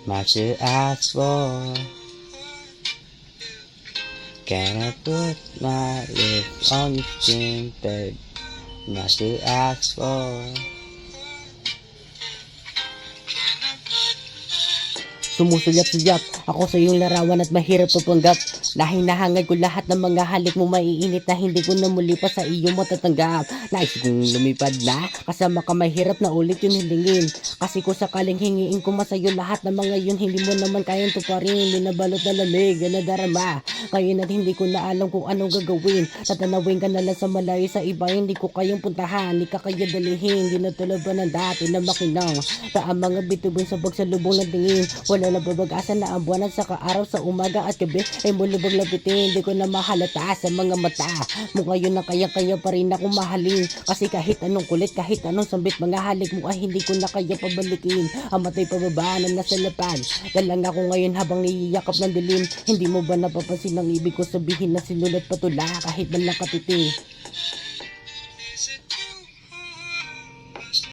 Much to ask for. Can I put my lips on your skin, babe? Much to ask for. Sumusulyap-sulyap ako sa iyong larawan at mahirap papanggap. Nahingahangad ko lahat ng mga halik mo maiinit na hindi ko na muli pa sa iyo matatanggap. Nais kong lumipad na kasama ka, mahirap na ulit yung hilingin. Kasi kung sakaling hingiin ko masayo lahat ng mga yun, hindi mo naman kayang tuparin. Binabalot na lamig na darama. Ngayon at hindi ko na alam kung anong gagawin. Tatanawin ka na lang sa malayo sa iba, hindi ko kayang puntahan. Hindi ka kaya dalihin, hindi na tulad ba ng dati na makinang. Pa ang mga bitubong sabag sa lubong ng tingin. Wala na babag-asa na ang buwan at saka araw sa umaga at gabi ay mulubog lapitin. Hindi ko na mahalata sa mga mata mo ngayon na kaya-kaya pa rin ako mahalin. Kasi kahit anong kulit, kahit anong sambit mga halik mo ay hindi ko na kaya pabalikin. Ang matay pababa na nasa lapad. Dalang ako ngayon habang niyiyakap ng dilim. Hindi mo ba napapansin ang ibig ko sabihin na sinulat patula kahit man lang katiti?